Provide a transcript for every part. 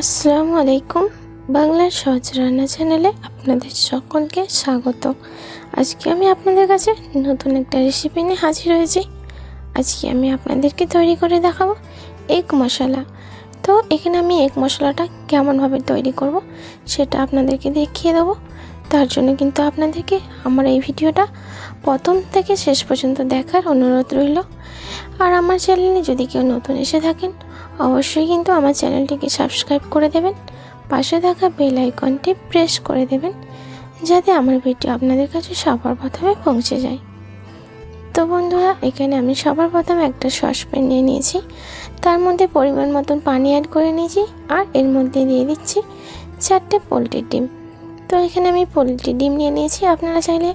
আসসালামু আলাইকুম। বাংলার সহজ রান্না চ্যানেলে আপনাদের সকলকে স্বাগত। আজকে আমি আপনাদের কাছে নতুন একটা রেসিপি নিয়ে হাজির হয়েছি। আজকে আমি আপনাদেরকে তৈরি করে দেখাবো এগ মশলা। তো এখানে আমি এগ মশলাটা কেমনভাবে তৈরি করব সেটা আপনাদেরকে দেখিয়ে দেবো। তার জন্য কিন্তু আপনাদেরকে আমার এই ভিডিওটা প্রথম থেকে শেষ পর্যন্ত দেখার অনুরোধ রইল। আর আমার চ্যানেলে যদি কেউ নতুন এসে থাকেন অবশ্যই কিন্তু আমার চ্যানেলটিকে সাবস্ক্রাইব করে দেবেন, পাশে থাকা বেল আইকনটি প্রেস করে দেবেন যাতে আমার ভিডিও আপনাদের কাছে সবার প্রথমে পৌঁছে যায়। তো বন্ধুরা, এখানে আমি সবার প্রথমে একটা সসপ্যান নিয়ে নিয়েছি, তার মধ্যে পরিমাণ মতন পানি অ্যাড করে নিয়েছি আর এর মধ্যে দিয়ে দিচ্ছি 4টে পোলট্রির ডিম। তো এখানে আমি পোলট্রির ডিম নিয়ে নিয়েছি, আপনারা চাইলে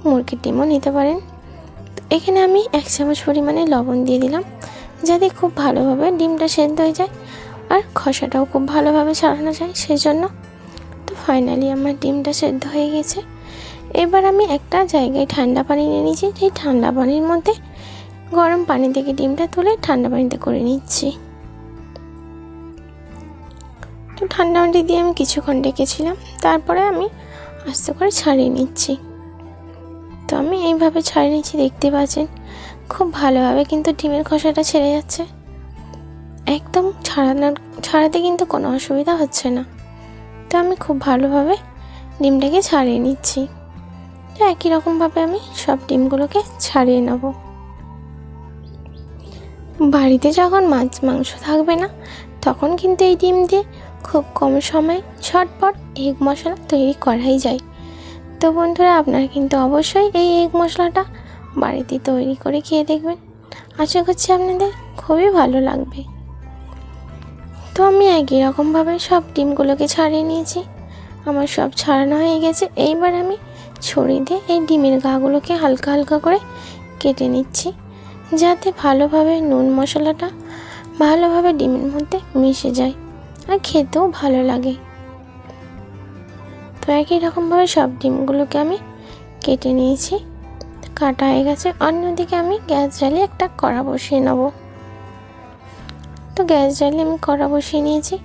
মুরগির ডিমও নিতে পারেন। এখানে আমি 1 চামচ পরিমাণে লবণ দিয়ে দিলাম যাতে খুব ভালোভাবে ডিমটা সেদ্ধ হয়ে যায় আর খোসাটাও খুব ভালোভাবে ছাড়ানো যায় সেই জন্য। তো ফাইনালি আমার ডিমটা সেদ্ধ হয়ে গেছে। এবার আমি একটা জায়গায় ঠান্ডা পানি নিয়ে নিয়েছি, সেই ঠান্ডা পানির মধ্যে গরম পানি থেকে ডিমটা তুলে ঠান্ডা পানিতে করে নিচ্ছি। তো ঠান্ডা পানি দিয়ে আমি কিছুক্ষণ রেখেছিলাম, তারপরে আমি আস্তে করে ছাড়িয়ে নিচ্ছি। তো আমি এইভাবে ছাড়িয়ে নিচ্ছি, দেখতে পাচ্ছেন খুব ভালোভাবে কিন্তু ডিমের খোসাটা ছেড়ে যাচ্ছে। একদম ছাড়াতে কিন্তু কোনো অসুবিধা হচ্ছে না। তো আমি খুব ভালোভাবে ডিমটাকে ছাড়িয়ে নিচ্ছি। তো একই রকমভাবে আমি সব ডিমগুলোকে ছাড়িয়ে নেব। বাড়িতে যখন মাছ মাংস থাকবে না তখন কিন্তু এই ডিম দিয়ে খুব কম সময়ে ঝটপট এগ মশলা তৈরি করাই যায়। তো বন্ধুরা, আপনারা কিন্তু অবশ্যই এই এগ মশলাটা বাড়িতে তৈরি করে খেয়ে দেখবেন, আশা করছি আপনাদের খুবই ভালো লাগবে। তো আমি একই রকমভাবে সব ডিমগুলোকে ছাড়িয়ে নিয়েছি, আমার সব ছাড়ানো হয়ে গেছে। এইবার আমি ছুরি দিয়ে এই ডিমের গাগুলোকে হালকা হালকা করে কেটে নিচ্ছি যাতে ভালোভাবে নুন মশলাটা ভালোভাবে ডিমের মধ্যে মিশে যায় আর খেতেও ভালো লাগে। তো একই রকমভাবে সব ডিমগুলোকে আমি কেটে নিয়েছি, কাটা হয়ে গেছে। অন্যদিকে আমি গ্যাস জ্বালিয়ে একটা কড়া বসিয়ে নেব। তো গ্যাস জ্বালিয়ে আমি কড়া বসিয়ে নিয়েছি,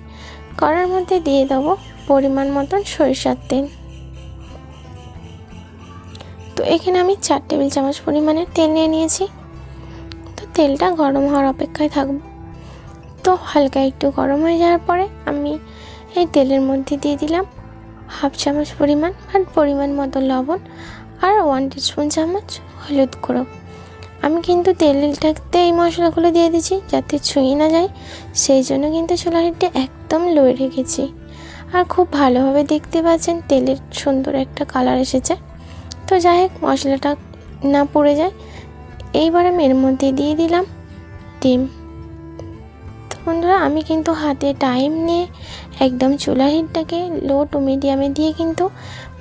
কড়ার মধ্যে দিয়ে দেবো পরিমাণ মতন সরিষার তেল। তো এখানে আমি 4 টেবিল চামচ পরিমাণে তেল নিয়ে নিয়েছি। তো তেলটা গরম হওয়ার অপেক্ষায় থাকবো। তো হালকা একটু গরম হয়ে যাওয়ার পরে আমি এই তেলের মধ্যে দিয়ে দিলাম 1/2 চামচ পরিমাণ মতো লবণ আর 1 টিস্পুন চামচ হলুদ গুঁড়ো। আমি কিন্তু তেলটাতে এই মশলাগুলো দিয়ে দিচ্ছি যাতে ছুঁয়ে না যায়, সেই জন্য কিন্তু চুলার হিটটা একদম লো রেখেছি। আর খুব ভালোভাবে দেখতে পাচ্ছেন তেলের সুন্দর একটা কালার এসেছে। তো যাই হোক, মশলাটা না পুড়ে যায়। এইবার আমি এর মধ্যে দিয়ে দিলাম ডিম। তো বন্ধুরা, আমি কিন্তু হাতে টাইম নিয়ে একদম চুলার হিটটাকে লো টু মিডিয়ামে দিয়ে কিন্তু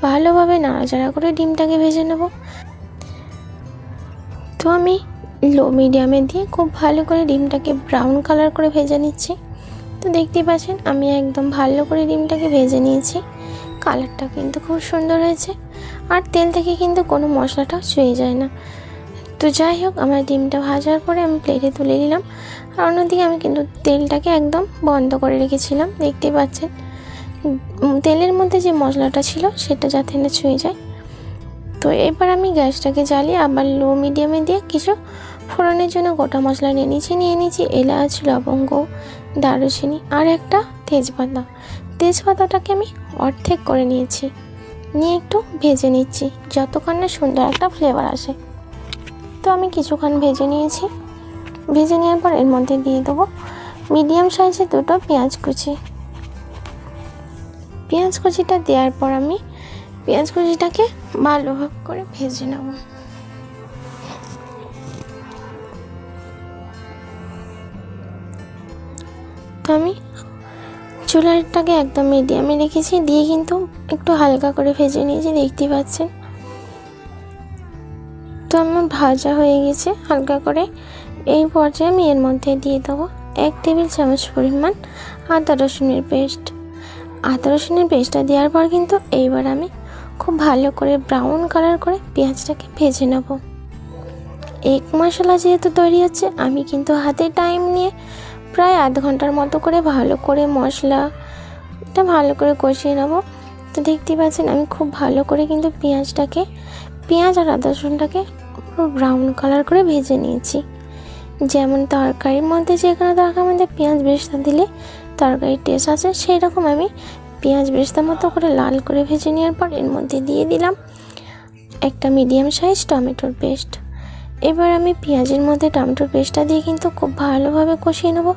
ভালোভাবে নাড়াচাড়া করে ডিমটাকে ভেজে নেব। তো আমি লো মিডিয়ামে দিয়ে খুব ভালো করে ডিমটাকে ব্রাউন কালার করে ভেজে নিচ্ছি। তো দেখতেই পাচ্ছেন আমি একদম ভালো করে ডিমটাকে ভেজে নিয়েছি, কালারটা কিন্তু খুব সুন্দর হয়েছে আর তেল থেকে কিন্তু কোনো মশলাটাও ছুঁয়ে যায় না। তো যাই হোক, আমার ডিমটা ভাজার পরে আমি প্লেটে তুলে নিলাম। আর অন্যদিকে আমি কিন্তু তেলটাকে একদম বন্ধ করে রেখেছিলাম, দেখতেই পাচ্ছেন তেলের মধ্যে যে মশলাটা ছিল সেটা যাতে না ছুঁয়ে যায়। তো এবার আমি গ্যাসটাকে জ্বালিয়ে আবার লো মিডিয়ামে দিয়ে কিছু ফোড়নের জন্য গোটা মশলা নিয়ে নিয়েছি এলাচ, লবঙ্গ, দারুচিনি আর একটা তেজপাতা। তেজপাতাটাকে আমি অর্ধেক করে নিয়েছি, নিয়ে একটু ভেজে নিচ্ছি যতক্ষণ না সুন্দর একটা ফ্লেভার আসে। তো আমি কিছুক্ষণ ভেজে নিয়েছি, ভেজে নেওয়ার পর এর মধ্যে দিয়ে দেবো মিডিয়াম সাইজের 2টো পেঁয়াজ কুচি। পেঁয়াজ কুচিটা দেওয়ার পর আমি পেঁয়াজ কুচিটাকে ভালোভাবে করে ভেজে নেব। তো আমি চুলাটাকে একদম মিডিয়ামে রেখেছি, দিয়ে কিন্তু একটু হালকা করে ভেজে নিয়েছি, দেখতেই পাচ্ছেন। তো আমার ভাজা হয়ে গেছে হালকা করে। এই পর্যায়ে আমি এর মধ্যে দিয়ে দেবো 1 টেবিল চামচ পরিমাণ আদা রসুনের পেস্ট। আদা রসুনের পেস্টটা দেওয়ার পর কিন্তু এইবার আমি খুব ভালো করে ব্রাউন কালার করে পেঁয়াজটাকে ভেজে নেব। এগ মশলা যেহেতু তৈরি হচ্ছে, আমি কিন্তু হাতে টাইম নিয়ে প্রায় আধ ঘন্টার মতো করে ভালো করে মশলাটা ভালো করে কষিয়ে নেব। তো দেখতে পাচ্ছেন আমি খুব ভালো করে কিন্তু পেঁয়াজ আর আদা রসুনটাকে পুরো ব্রাউন কালার করে ভেজে নিয়েছি। যেমন তরকারির মধ্যে যে কোনো তরকারির মধ্যে পেঁয়াজ বেরেস্তা দিলে তরকারির টেস্ট আছে, সেই রকম আমি পেঁয়াজ বেরেস্তার মতো করে লাল করে ভেজে নেওয়ার পর এর মধ্যে দিয়ে দিলাম একটা মিডিয়াম সাইজ টমেটোর পেস্ট। এবার আমি পেঁয়াজের মধ্যে টমেটোর পেস্টটা দিয়ে কিন্তু খুব ভালোভাবে কষিয়ে নেব,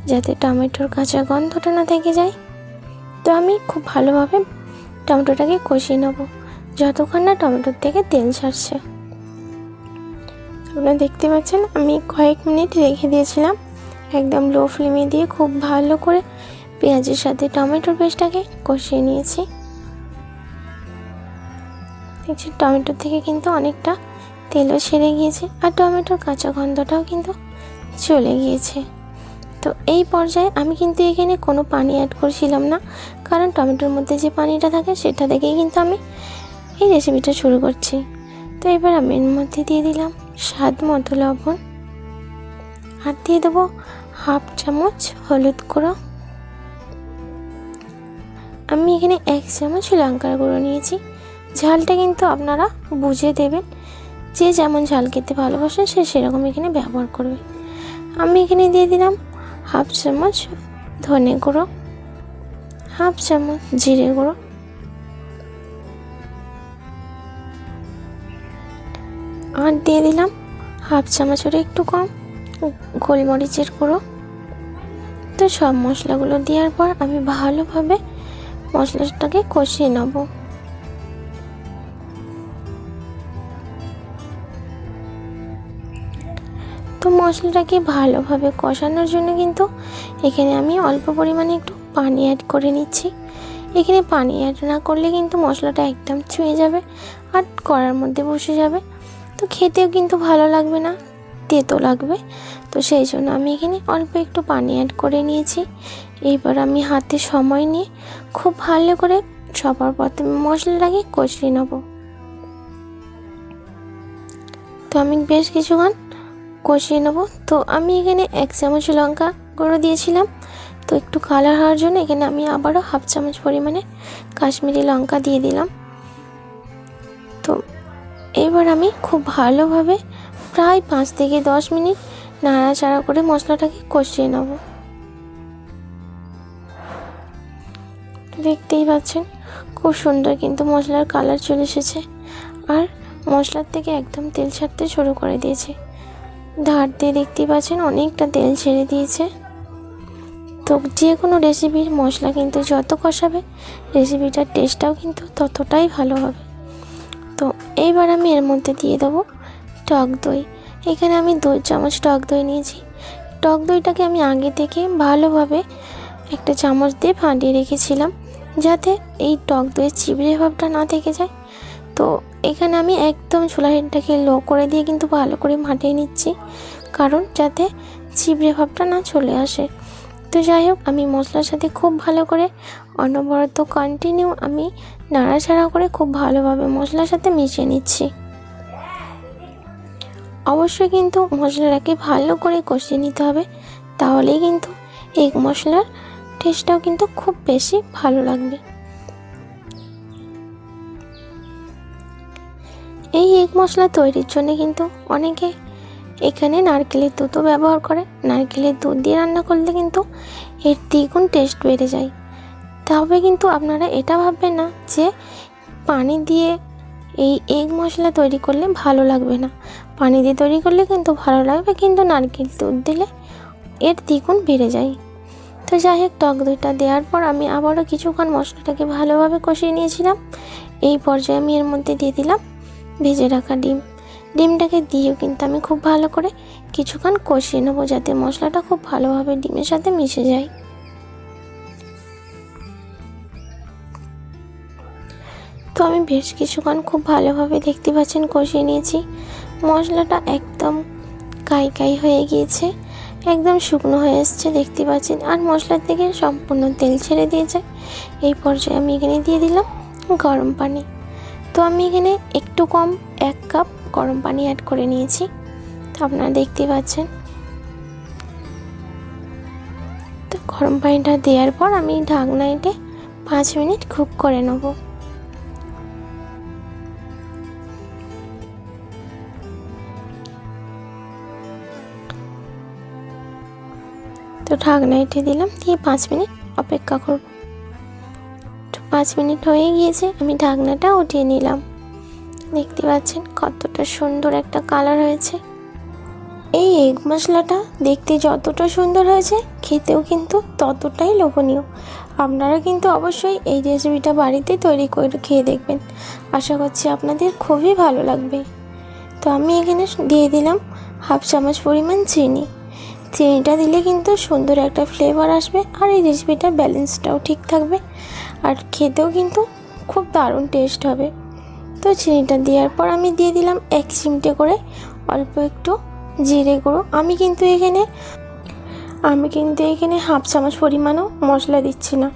যাতে টমেটোর কাঁচা গন্ধটা না থেকে যায়। তো আমি খুব ভালোভাবে টমেটোটাকে কষিয়ে নেব যতক্ষণ না টমেটোর থেকে তেল ছাড়ছে। আপনারা দেখতে পাচ্ছেন আমি কয়েক মিনিট রেখে দিয়েছিলাম একদম লো ফ্লেমে দিয়ে খুব ভালো করে পেঁয়াজের সাথে টমেটোর পেস্টটাকে কষিয়ে নিয়েছি। দেখছি টমেটোর থেকে কিন্তু অনেকটা তেলও ছেড়ে গিয়েছে আর টমেটোর কাঁচা গন্ধটাও কিন্তু চলে গিয়েছে। তো এই পর্যায়ে আমি কিন্তু এখানে কোনো পানি অ্যাড করছিলাম না, কারণ টমেটোর মধ্যে যে পানিটা থাকে সেটা থেকেই কিন্তু আমি এই রেসিপিটা শুরু করছি। তো এবার আমি এর মধ্যে দিয়ে দিলাম স্বাদ মতো লবণ আর দিয়ে দেবো হাফ চামচ হলুদ গুঁড়ো। আমি এখানে 1 চামচ লঙ্কার গুঁড়ো নিয়েছি। ঝালটা কিন্তু আপনারা বুঝে দেবেন, যে যেমন ঝাল খেতে ভালোবাসেন সে সেরকম এখানে ব্যবহার করবে। আমি এখানে দিয়ে দিলাম হাফ চামচ ধনে গুঁড়ো, হাফ চামচ জিরে গুঁড়ো, আর দিয়ে দিলাম হাফ চামচের একটু কম গোলমরিচের গুঁড়ো। তো সব মশলাগুলো দেওয়ার পর আমি ভালোভাবে মশলাটাকে কষিয়ে নেব। তো মশলাটাকে ভালোভাবে কষানোর জন্য কিন্তু এখানে আমি অল্প পরিমাণে একটু পানি অ্যাড করে নিচ্ছি। এখানে পানি অ্যাড না করলে কিন্তু মশলাটা একদম ছুঁয়ে যাবে আর কড়ার মধ্যে বসে যাবে, তো খেতেও কিন্তু ভালো লাগবে না, তেতো লাগবে। তো সেই জন্য আমি এখানে অল্প একটু পানি অ্যাড করে নিয়েছি। এইবার আমি হাতে সময় নিয়ে খুব ভালো করে সবার প্রথমে মশলাটাকে কষিয়ে নেব। তো আমি বেশ কিছুক্ষণ কষিয়ে নেব। তো আমি এখানে 1 চামচ লঙ্কা গুঁড়ো দিয়েছিলাম, তো একটু কালার হওয়ার জন্য এখানে আমি আবারও হাফ চামচ পরিমাণে কাশ্মীরি লঙ্কা দিয়ে দিলাম। তো এবার আমি খুব ভালোভাবে প্রায় 5 থেকে 10 মিনিট নাড়াচাড়া করে মশলাটাকে কষিয়ে নেব। দেখতেই পাচ্ছেন খুব সুন্দর কিন্তু মশলার কালার চলে এসেছে আর মশলার থেকে একদম তেল ছাড়তে শুরু করে দিয়েছে। ধার দিয়ে দেখতেই পাচ্ছেন অনেকটা তেল ছেড়ে দিয়েছে। তো যে কোনো রেসিপির মশলা কিন্তু যত কষাবে রেসিপিটার টেস্টটাও কিন্তু ততটাই ভালো হবে। তো এইবার আমি এর মধ্যে দিয়ে দেবো টক দই। এখানে আমি 2 চামচ টক দই নিয়েছি। টক দইটাকে আমি আগে থেকে ভালোভাবে একটা চামচ দিয়ে ফাটিয়ে রেখেছিলাম, যাতে এই টক দইয়ের চিবড়ে ভাবটা না থেকে যায়। তো এখানে আমি একদম চুলা হিটটাকে লো করে দিয়ে কিন্তু ভালো করে ফাটিয়ে নিচ্ছি, কারণ যাতে চিবড়ে ভাবটা না চলে আসে। তো যাই হোক, আমি মশলার সাথে খুব ভালো করে অনবরত কন্টিনিউ আমি নাড়াচাড়া করে খুব ভালোভাবে মশলার সাথে মিশিয়ে নিচ্ছি। অবশ্যই কিন্তু মশলাটাকে ভালো করে কষিয়ে নিতে হবে, তাহলেই কিন্তু এগ মশলার টেস্টটাও কিন্তু খুব বেশি ভালো লাগবে। এই এগ মশলা তৈরির জন্য কিন্তু অনেকে এখানে নারকেলের দুধও ব্যবহার করে। নারকেলের দুধ দিয়ে রান্না করলে কিন্তু এর দ্বিগুণ টেস্ট বেড়ে যায়। তবে কিন্তু আপনারা এটা ভাববেন না যে পানি দিয়ে এই এগ মশলা তৈরি করলে ভালো লাগবে না। পানি দিয়ে তৈরি করলে কিন্তু ভালো লাগবে, কিন্তু নারকেল দুধ দিলে এর দ্বিগুণ বেড়ে যায়। তো যাই হোক, টক দইটা দেওয়ার পর আমি আবারও কিছুক্ষণ মশলাটাকে ভালোভাবে কষিয়ে নিয়েছিলাম। এই পর্যায়ে আমি এর মধ্যে দিয়ে দিলাম ভেজে রাখা ডিমটাকে দিয়েও কিন্তু আমি খুব ভালো করে কিছুক্ষণ কষিয়ে নেবো, যাতে মশলাটা খুব ভালোভাবে ডিমের সাথে মিশে যায়। তো আমি বেশ কিছুক্ষণ খুব ভালোভাবে দেখতে পাচ্ছেন কষিয়ে নিয়েছি। মশলাটা একদম কাই হয়ে গিয়েছে, একদম শুকনো হয়ে এসছে দেখতে পাচ্ছেন, আর মশলার থেকে সম্পূর্ণ তেল ছেড়ে দিয়েছে। এই পর্যায়ে আমি এখানে দিয়ে দিলাম গরম পানি। তো আমি এখানে একটু কম 1 কাপ গরম পানি অ্যাড করে নিয়েছি। তো আপনারা দেখতে পাচ্ছেন। গরম পানিটা দেওয়ার পর আমি ঢাকনা এঁটে 5 মিনিট কুক করে নেব। তো ঢাকনা এঁটে দিলাম, দিয়ে 5 মিনিট অপেক্ষা করব। তো 5 মিনিট হয়ে গিয়েছে, আমি ঢাকনাটা উঠিয়ে নিলাম। দেখতে পাচ্ছেন কতটা সুন্দর একটা কালার হয়েছে। এই এগ মশলাটা দেখতে যতটা সুন্দর হয়েছে, খেতেও কিন্তু ততটাই লোভনীয়। আপনারা কিন্তু অবশ্যই এই রেসিপিটা বাড়িতে তৈরি করে খেয়ে দেখবেন, আশা করছি আপনাদের খুবই ভালো লাগবে। তো আমি এখানে দিয়ে দিলাম 1/2 চামচ পরিমাণ চিনি। চিনিটা দিলে কিন্তু সুন্দর একটা ফ্লেভার আসবে, আর এই রেসিপিটার ব্যালেন্সটাও ঠিক থাকবে, আর খেতেও কিন্তু খুব দারুণ টেস্ট হবে। তো চিনিটা দেওয়ার পর আমি দিয়ে দিলাম 1 চিমটে করে অল্প একটু জিরে গুঁড়ো। আমি কিন্তু এখানে 1/2 চামচ পরিমাণও মশলা দিচ্ছি না,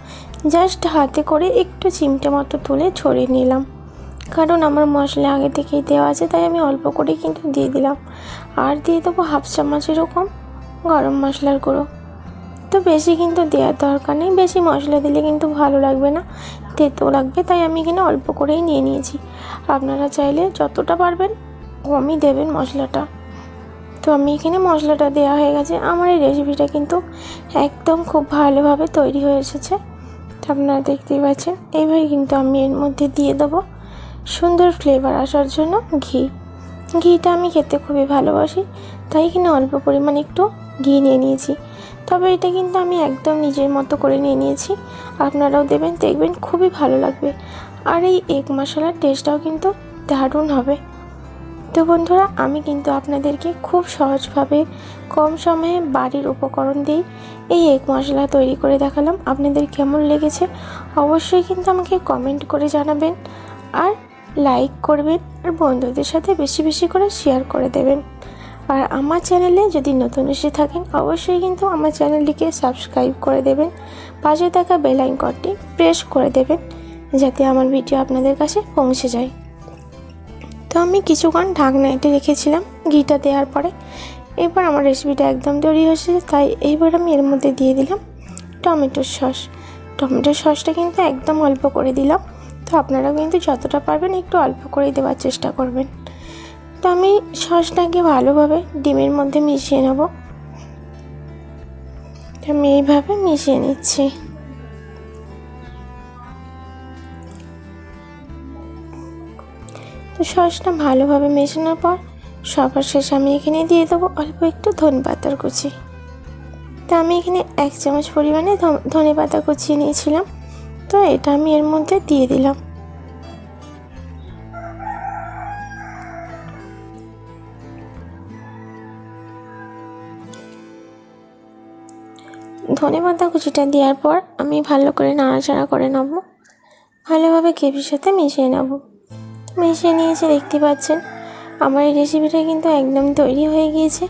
জাস্ট হাতে করে একটু চিমটে মতো তুলে ছড়িয়ে নিলাম, কারণ আমার মশলা আগে থেকেই দেওয়া আছে, তাই আমি অল্প করে কিন্তু দিয়ে দিলাম। আর দিয়ে দেবো 1/2 চামচ এরকম গরম মশলার গুঁড়ো। তো বেশি কিন্তু দেওয়ার দরকার নেই, বেশি মশলা দিলে কিন্তু ভালো লাগবে না, তেতো লাগবে, তাই আমি এখানে অল্প করেই নিয়ে নিয়েছি। আপনারা চাইলে যতটা পারবেন কমই দেবেন মশলাটা। তো আমি এখানে মশলাটা দেওয়া হয়ে গেছে। আমার এই রেসিপিটা কিন্তু একদম খুব ভালোভাবে তৈরি হয়ে এসেছে, তো আপনারা দেখতেই পাচ্ছেন। এইভাবে কিন্তু আমি এর মধ্যে দিয়ে দেবো সুন্দর ফ্লেভার আসার জন্য ঘিটা আমি খেতে খুবই ভালোবাসি, তাই এখানে অল্প পরিমাণ একটু ঘি নিয়ে নিয়েছি। তবে এটা কিন্তু আমি একদম নিজের মতো করে নিয়ে নিয়েছি, আপনারাও দেবেন, দেখবেন খুবই ভালো লাগবে। আর এই এগ মশলার টেস্টটাও কিন্তু দারুণ হবে। তো বন্ধুরা, আমি কিন্তু আপনাদেরকে খুব সহজভাবে কম সময়ে বাড়ির উপকরণ দিয়েই এই এগ মশলা তৈরি করে দেখালাম। আপনাদের কেমন লেগেছে অবশ্যই কিন্তু আমাকে কমেন্ট করে জানাবেন, আর লাইক করবেন, আর বন্ধুদের সাথে বেশি বেশি করে শেয়ার করে দেবেন। আর আমার চ্যানেলে যদি নতুন এসে থাকেন অবশ্যই কিন্তু আমার চ্যানেলটিকে সাবস্ক্রাইব করে দেবেন, পাশে থাকা বেল আইকনটি প্রেস করে দেবেন, যাতে আমার ভিডিও আপনাদের কাছে পৌঁছে যায়। তো আমি কিছুক্ষণ ঢাকনা এঁটে রেখেছিলাম ঘিটা দেওয়ার পরে। এবার আমার রেসিপিটা একদম তৈরি হয়েছে, তাই এইবার আমি এর মধ্যে দিয়ে দিলাম টমেটোর সস। টমেটোর সসটা কিন্তু একদম অল্প করে দিলাম, তো আপনারাও কিন্তু যতটা পারবেন একটু অল্প করেই দেওয়ার চেষ্টা করবেন। তো আমি সসটাকে ভালোভাবে ডিমের মধ্যে মিশিয়ে নেব। আমি এইভাবে মিশিয়ে নিচ্ছি। তো সসটা ভালোভাবে মেশানোর পর সবার শেষে আমি এখানে দিয়ে দেবো অল্প একটু ধনেপাতার কুচি। তো আমি এখানে 1 চামচ পরিমাণে ধনেপাতা কুচিয়ে নিয়েছিলাম, তো এটা আমি এর মধ্যে দিয়ে দিলাম। ধনেপাতা কুচিটা দেওয়ার পর আমি ভালো করে নাড়াচাড়া করে নেব, ভালোভাবে গ্রেভির সাথে মিশিয়ে নেব। মিশিয়ে নিয়েছে, দেখতে পাচ্ছেন আমার এই রেসিপিটা কিন্তু একদম তৈরি হয়ে গিয়েছে।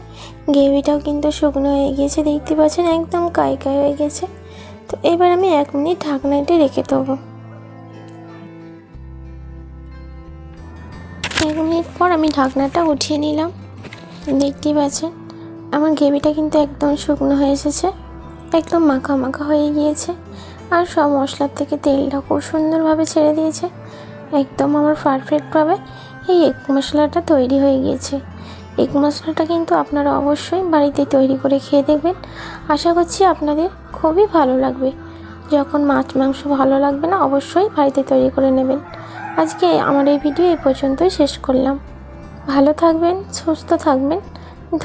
গ্রেভিটাও কিন্তু শুকনো হয়ে গিয়েছে, দেখতে পাচ্ছেন একদম কাই হয়ে গেছে। তো এবার আমি 1 মিনিট ঢাকনাটা রেখে দেবো। 1 মিনিট পর আমি ঢাকনাটা উঠিয়ে নিলাম। দেখতেই পাচ্ছেন আমার গ্রেভিটা কিন্তু একদম শুকনো হয়ে এসেছে, একদম মাখা মাখা হয়ে গিয়েছে, আর সব মশলার থেকে তেলটা খুব সুন্দরভাবে ছেড়ে দিয়েছে। একদম আমার পারফেক্টভাবে এই এগ মশলাটা তৈরি হয়ে গিয়েছে। এগ মশলাটা কিন্তু আপনারা অবশ্যই বাড়িতে তৈরি করে খেয়ে দেখবেন, আশা করছি আপনাদের খুবই ভালো লাগবে। যখন মাছ মাংস ভালো লাগবে না, অবশ্যই বাড়িতে তৈরি করে নেবেন। আজকে আমার এই ভিডিও এই পর্যন্তই শেষ করলাম। ভালো থাকবেন, সুস্থ থাকবেন,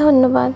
ধন্যবাদ।